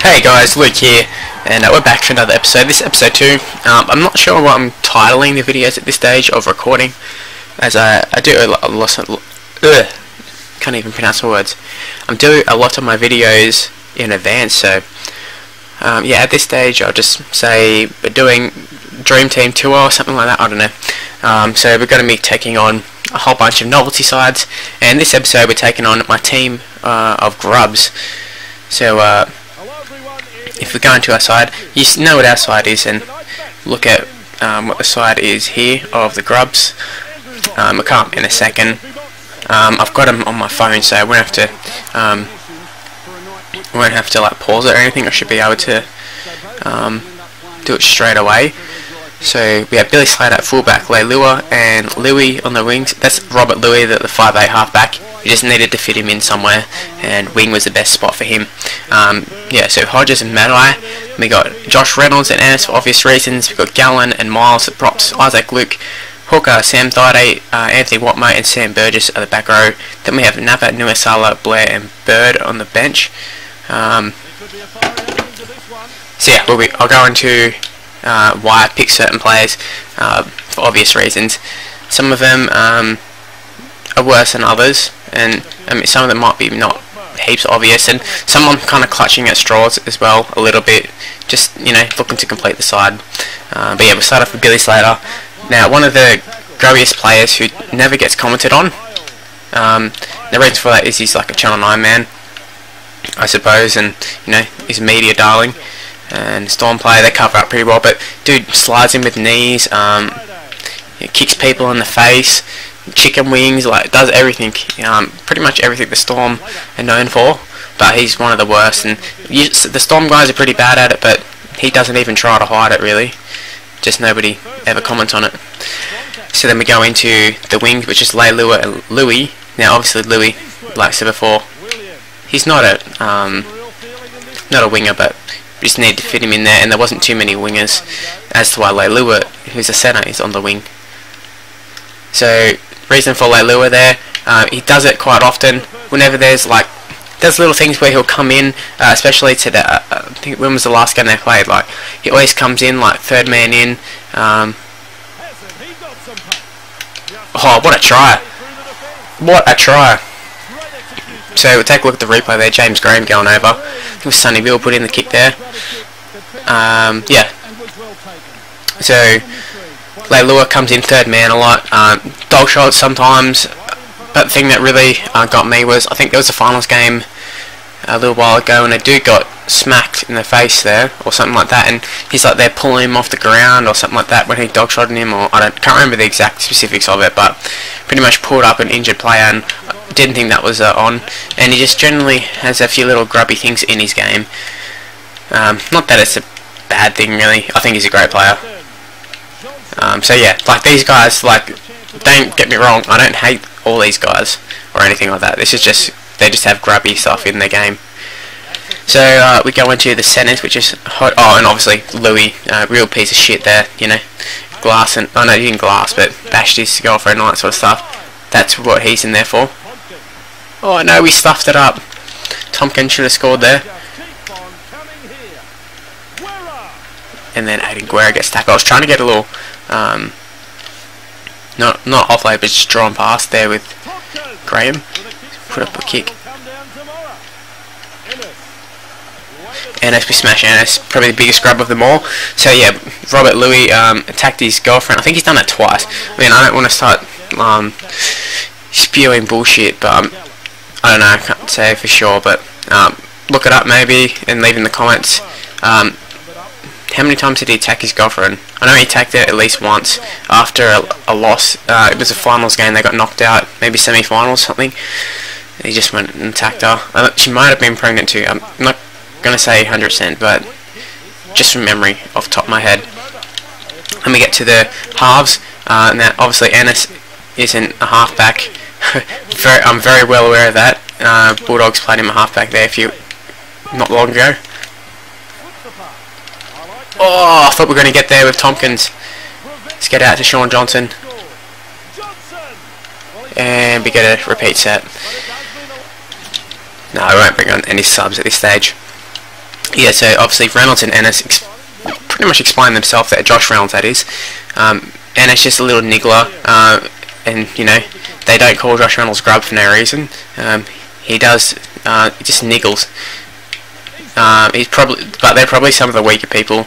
Hey guys, Luke here, and we're back for another episode. This is episode 2. I'm not sure what I'm titling the videos at this stage of recording, as I do a lot of, can't even pronounce my words. I'm doing a lot of my videos in advance, so yeah, at this stage I'll just say we're doing Dream Team Tour or something like that, I don't know. So we're going to be taking on a whole bunch of novelty sides, and this episode we're taking on my team of Grubs. So if we go into our side, you know what our side is, and look at what the side is here of the Grubs. I can't in a second. I've got them on my phone, so I won't have to like pause it or anything. I should be able to do it straight away. So we have Billy Slater at fullback, Leilua and Louis on the wings. That's Robert Louis, the 5'8" halfback. We just needed to fit him in somewhere, and wing was the best spot for him. Yeah, so Hodges and Matai. We got Josh Reynolds and Ennis for obvious reasons. We got Gallen and Myles at props. Isaac Luke, hooker, Sam Thaiday, Anthony Watmough and Sam Burgess at the back row. Then we have Napa, Blair and Bird on the bench. So yeah, I'll go into why I pick certain players for obvious reasons. Some of them are worse than others, and I mean, some of them might be not heaps obvious, and some I'm kind of clutching at straws as well a little bit, just, you know, looking to complete the side. But yeah, we'll start off with Billy Slater. Now, one of the grubbiest players who never gets commented on. The reason for that is he's like a Channel 9 man, I suppose, and, you know, he's a media darling. And Storm player, they cover up pretty well, but dude slides in with knees, kicks people in the face, chicken wings, like does everything, pretty much everything the Storm are known for. But he's one of the worst, and the Storm guys are pretty bad at it, but he doesn't even try to hide it really. Just nobody ever comments on it. So then we go into the wings, which is Leilua and Louis. Now obviously Louis, like I said before, he's not a winger, but we just need to fit him in there, and there wasn't too many wingers, as to why Leilua, who's a centre, is on the wing. So reason for Leilua there, he does it quite often whenever there's little things where he'll come in, especially to the I think when was the last game they played, like he always comes in like third man in. Oh, what a try, what a try. So we'll take a look at the replay there. James Graham going over. I think it was Sonny Bill put in the kick there. Yeah. So Leilua comes in third man a lot. Dog shots sometimes. But the thing that really got me was, I think there was a finals game a little while ago, and a dude got smacked in the face there or something like that, and he's like they're pulling him off the ground or something like that when he dog shotted him, or can't remember the exact specifics of it, but pretty much pulled up an injured player, and didn't think that was on. And he just generally has a few little grubby things in his game. Not that it's a bad thing really. I think he's a great player. So yeah, like these guys, like, don't get me wrong, I don't hate all these guys or anything like that. This is just, they just have grubby stuff in their game. So we go into the centres, which is hot. Oh, and obviously Louis, real piece of shit there, you know, glass and, oh no, he didn't glass, but bashed his girlfriend and all that sort of stuff. That's what he's in there for. Oh no, we stuffed it up. Tompkins should have scored there. And then Aiden Guerra gets tackled. I was trying to get a little, not offload, but just drawn past there with Graham. Put up a kick. Ennis, we smash Ennis. Probably the biggest grub of them all. So yeah, Robert Louis attacked his girlfriend. I think he's done that twice. I mean, I don't want to start spewing bullshit, but I don't know, I can't say for sure, but look it up maybe and leave in the comments. How many times did he attack his girlfriend? I know he attacked it at least once after a loss. It was a finals game, they got knocked out, maybe semi-finals something. He just went and attacked her. She might have been pregnant too. I'm not going to say 100%, but just from memory off the top of my head. And we get to the halves. Now obviously Ennis isn't a halfback. I'm very well aware of that. Bulldogs played him a halfback there not long ago. Oh, I thought we were going to get there with Tompkins. Let's get out to Sean Johnson. And we get a repeat set. No, I won't bring on any subs at this stage. yeah, so obviously Reynolds and Ennis pretty much explain themselves there. Josh Reynolds, that is. Ennis just a little niggler, and you know they don't call Josh Reynolds Grub for no reason. He does, he just niggles. But they're probably some of the weaker people.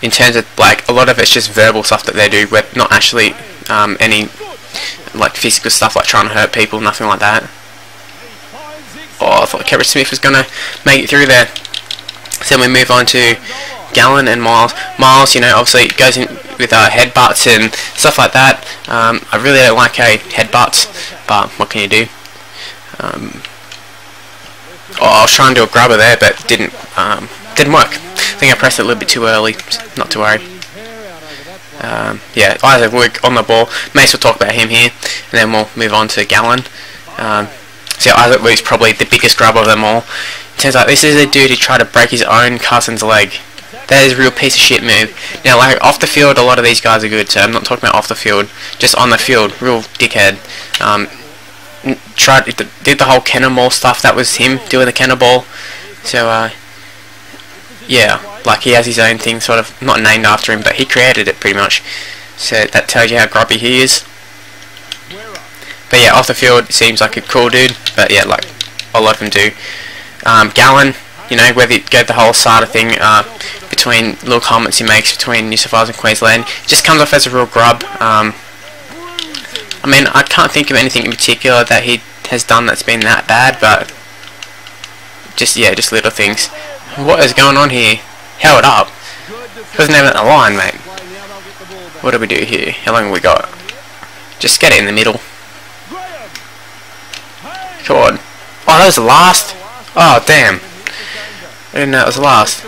In terms of like a lot of it's just verbal stuff that they do, with not actually any like physical stuff like trying to hurt people, nothing like that. Oh, I thought Kevin Smith was gonna make it through there. So then we move on to Gallen and Myles. Myles, you know, obviously goes in with headbutts and stuff like that. I really don't like headbutts, but what can you do? I was trying to do a grubber there, but didn't work. I think I pressed it a little bit too early. Not to worry. Yeah, Isaac Wood on the ball. Mace will talk about him here, and then we'll move on to Gallen. So Isaac Wood's probably the biggest grubber of them all. It turns out this is a dude who tried to break his own cousin's leg. That is a real piece of shit move. Now, like off the field, a lot of these guys are good. So I'm not talking about off the field, just on the field, real dickhead. Did the whole cannonball stuff. That was him doing the cannonball. So yeah, like he has his own thing, sort of not named after him, but he created it pretty much. So that tells you how grubby he is. But yeah, off the field, seems like a cool dude. But yeah, like a lot of them do. Gallen, you know, whether you get the whole SADA thing between little comments he makes between New South Wales and Queensland, just comes off as a real grub. I mean, I can't think of anything in particular that he has done that's been that bad, but just little things. What is going on here? Held up. Wasn't even at the line, mate. What do we do here? How long have we got? Just get it in the middle. Come on. Oh, that was the last? Oh, damn. I didn't know it was the last.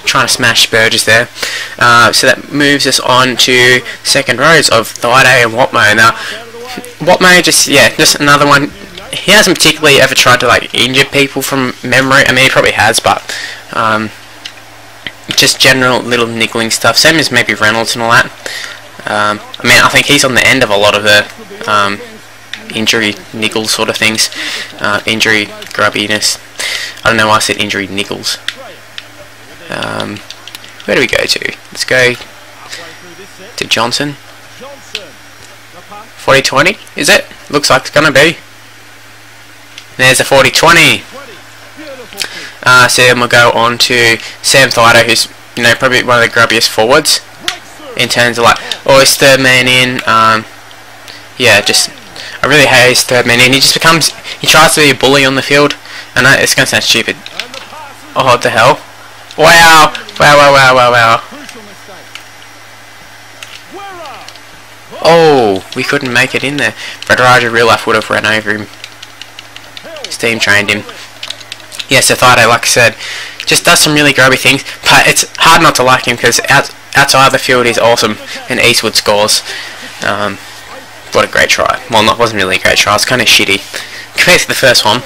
Trying to smash Burgess there. So that moves us on to second rows of Thaiday and Watmough. Now, Watmough just another one. He hasn't particularly ever tried to like injure people from memory. I mean, he probably has, but just general little niggling stuff. Same as maybe Reynolds and all that. I mean, I think he's on the end of a lot of the injury niggle sort of things. Injury grubbiness. I don't know why I said injury niggles. Where do we go to? Let's go to Johnson. 40-20, is it? Looks like it's gonna be. There's a 40-20. So then we'll go on to Sam Thaiday, who's, you know, probably one of the grubbiest forwards in terms of like, his third man in. Yeah, just I really hate his third man in. He tries to be a bully on the field, and it's gonna sound stupid. Oh, what the hell! Wow! Wow! Oh, we couldn't make it in there. Federaja real life would have run over him. Steam trained him. Yeah, so Thaiday, like I said, just does some really grubby things, but it's hard not to like him because outside the field he's awesome, and Eastwood scores. What a great try. Well, it wasn't really a great try, it's kind of shitty compared to the first one.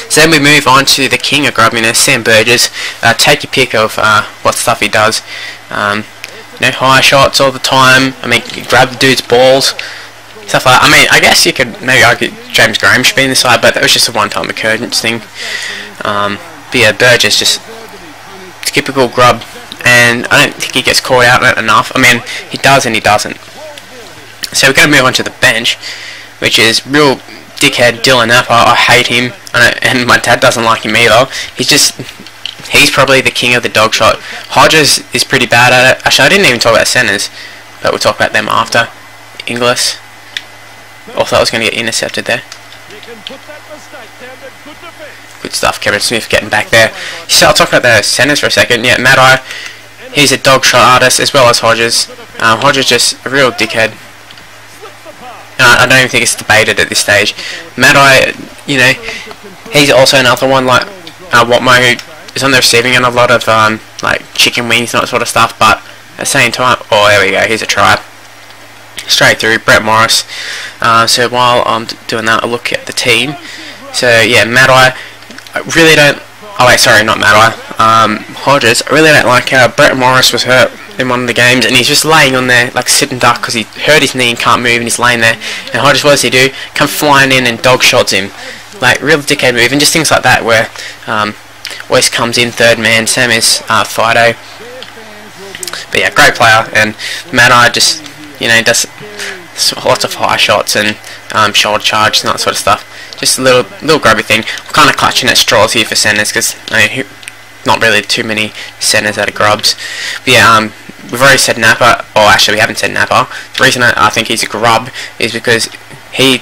So then we move on to the king of grubbiness, Sam Burgess. Take your pick of what stuff he does. You know, high shots all the time. I mean, you grab the dude's balls, stuff like that. I mean, I guess you could maybe argue James Graham should be in the side, but that was just a one-time occurrence thing. But yeah, Burgess just typical grub, and I don't think he gets caught out enough. I mean, he does and he doesn't. So we're going to move on to the bench, which is real dickhead Dylan Napa. I hate him, and my dad doesn't like him either. He's probably the king of the dog shot. Hodges is pretty bad at it. Actually, I didn't even talk about centres, but we'll talk about them after. Inglis. Oh, thought I was going to get intercepted there. Good stuff, Kevin Smith getting back there. So I'll talk about the centres for a second. Yeah, Matai, he's a dog shot artist as well as Hodges. Hodges just a real dickhead. I don't even think it's debated at this stage. Matai, you know, he's also another one like Watmough, who is on the receiving end of a lot of like chicken wings and that sort of stuff, but at the same time, oh, there we go, here's a try. Straight through, Brett Morris. So while I'm doing that, I'll look at the team. So yeah, Matai, I really don't, oh wait, sorry, not Matai, Hodges, I really don't like how Brett Morris was hurt in one of the games, and he's just laying on there like sitting duck because he hurt his knee and can't move, and he's laying there, and Hodges, what does he do? Come flying in and dog shots him. like real dickhead move, and just things like that where always comes in third man, same as Thaiday. But yeah, great player, and Matai just, you know, does lots of high shots and shoulder charges and that sort of stuff. Just a little grubby thing. We're kind of clutching at straws here for centres because not really too many centres out of Grubs. But yeah, we've already said Napa. Oh, actually, we haven't said Napa. The reason I think he's a grub is because he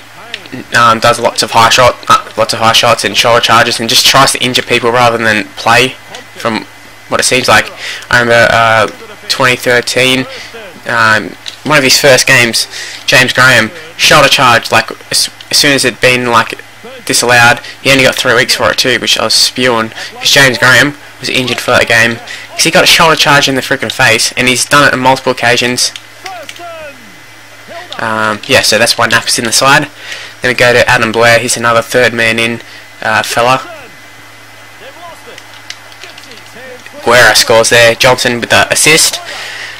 does lots of high shots and shoulder charges, and just tries to injure people rather than play. From what it seems like, I remember 2013. One of his first games, James Graham, shoulder charge like as soon as it'd been like disallowed. He only got 3 weeks for it too, which I was spewing, because James Graham was injured for that game because he got a shoulder charge in the freaking face, and he's done it on multiple occasions. Yeah, so that's why Napa's in the side. Then we go to Adam Blair. He's another third man in fella. Guerra scores there. Johnson with the assist.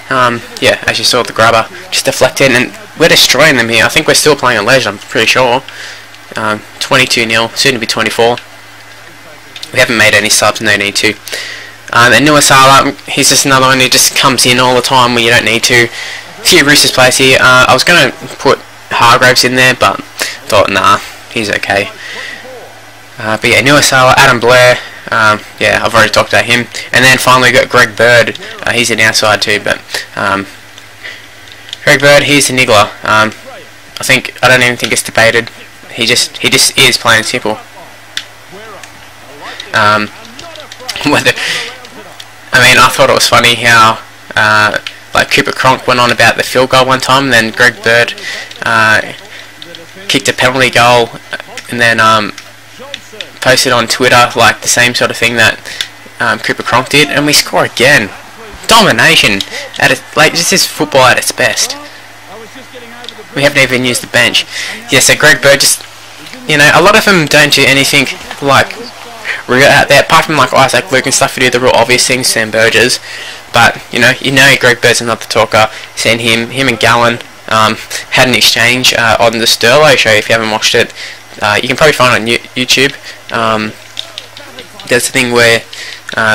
Yeah, as you saw, the grubber just deflected, and we're destroying them here. I think we're still playing on leisure, I'm pretty sure. 22-0, soon to be 24. We haven't made any subs, no need to. And Nuasala, he's just another one who just comes in all the time when you don't need to. A few Roosters players here. I was going to put Hargraves in there, but thought, nah, he's okay. But yeah, Nuasala, Adam Blair, yeah, I've already talked about him. And then finally we got Greg Bird. He's in our side too, but Greg Bird, he's a niggler. I don't even think it's debated. He just is, plain and simple. I thought it was funny how like Cooper Cronk went on about the field goal one time, and then Greg Bird kicked a penalty goal, and then posted on Twitter like the same sort of thing that Cooper Cronk did, and we score again. Domination at its, like, this is football at its best. We haven't even used the bench. Yeah, so Greg Bird just, you know, a lot of them don't do anything like real out there, apart from like Isaac Luke and stuff who do the real obvious things, Sam Burgess. But you know Greg Bird's another talker. Seen him and Gallen had an exchange on the Sterlo show. If you haven't watched it, you can probably find it on YouTube. There's a thing where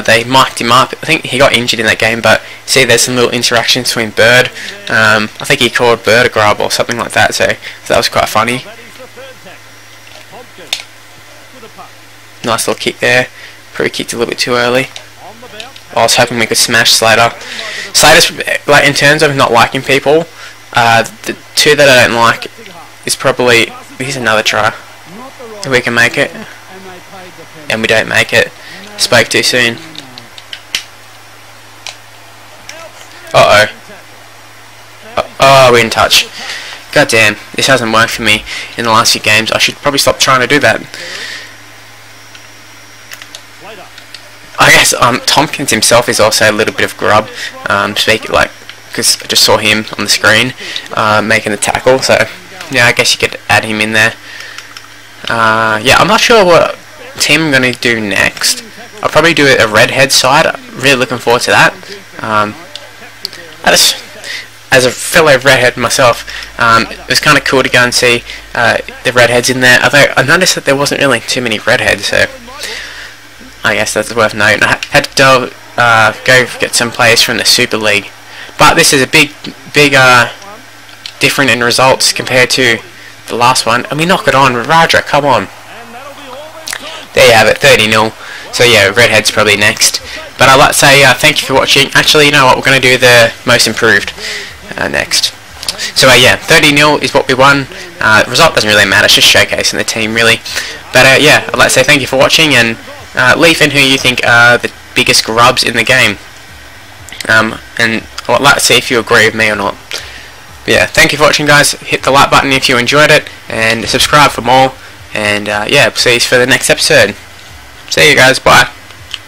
they mic'd him up. I think he got injured in that game, but see, there's some little interactions between Bird. I think he called Bird a grub or something like that, so that was quite funny. Nice little kick there. Probably kicked a little bit too early. I was hoping we could smash Slater. Slater's, like, in terms of not liking people, the two that I don't like is probably, here's another try. If we can make it. And we don't make it. Spoke too soon. Uh-oh. Oh, we're in touch. God damn, this hasn't worked for me in the last few games. I should probably stop trying to do that. I guess Tompkins himself is also a little bit of grub. Because I just saw him on the screen making the tackle. So yeah, I guess you could add him in there. Yeah, I'm not sure what team I'm going to do next. I'll probably do a redhead side. I'm really looking forward to that. As a fellow redhead myself, it was kind of cool to go and see the redheads in there. Although I noticed that there wasn't really too many redheads, so I guess that's worth noting. I had to go get some players from the Super League, but this is a big different in results compared to the last one, and we knock it on. Raja, come on. There you have it, 30-0. So yeah, redhead's probably next. But I'd like to say thank you for watching. Actually, you know what? We're going to do the most improved next. So yeah, 30-0 is what we won. Result doesn't really matter. It's just showcasing the team, really. But yeah, I'd like to say thank you for watching, and leave in who you think are the biggest grubs in the game. And I'd like to see if you agree with me or not. But yeah, thank you for watching, guys. Hit the like button if you enjoyed it, and subscribe for more. And yeah, see you for the next episode. See you guys, bye.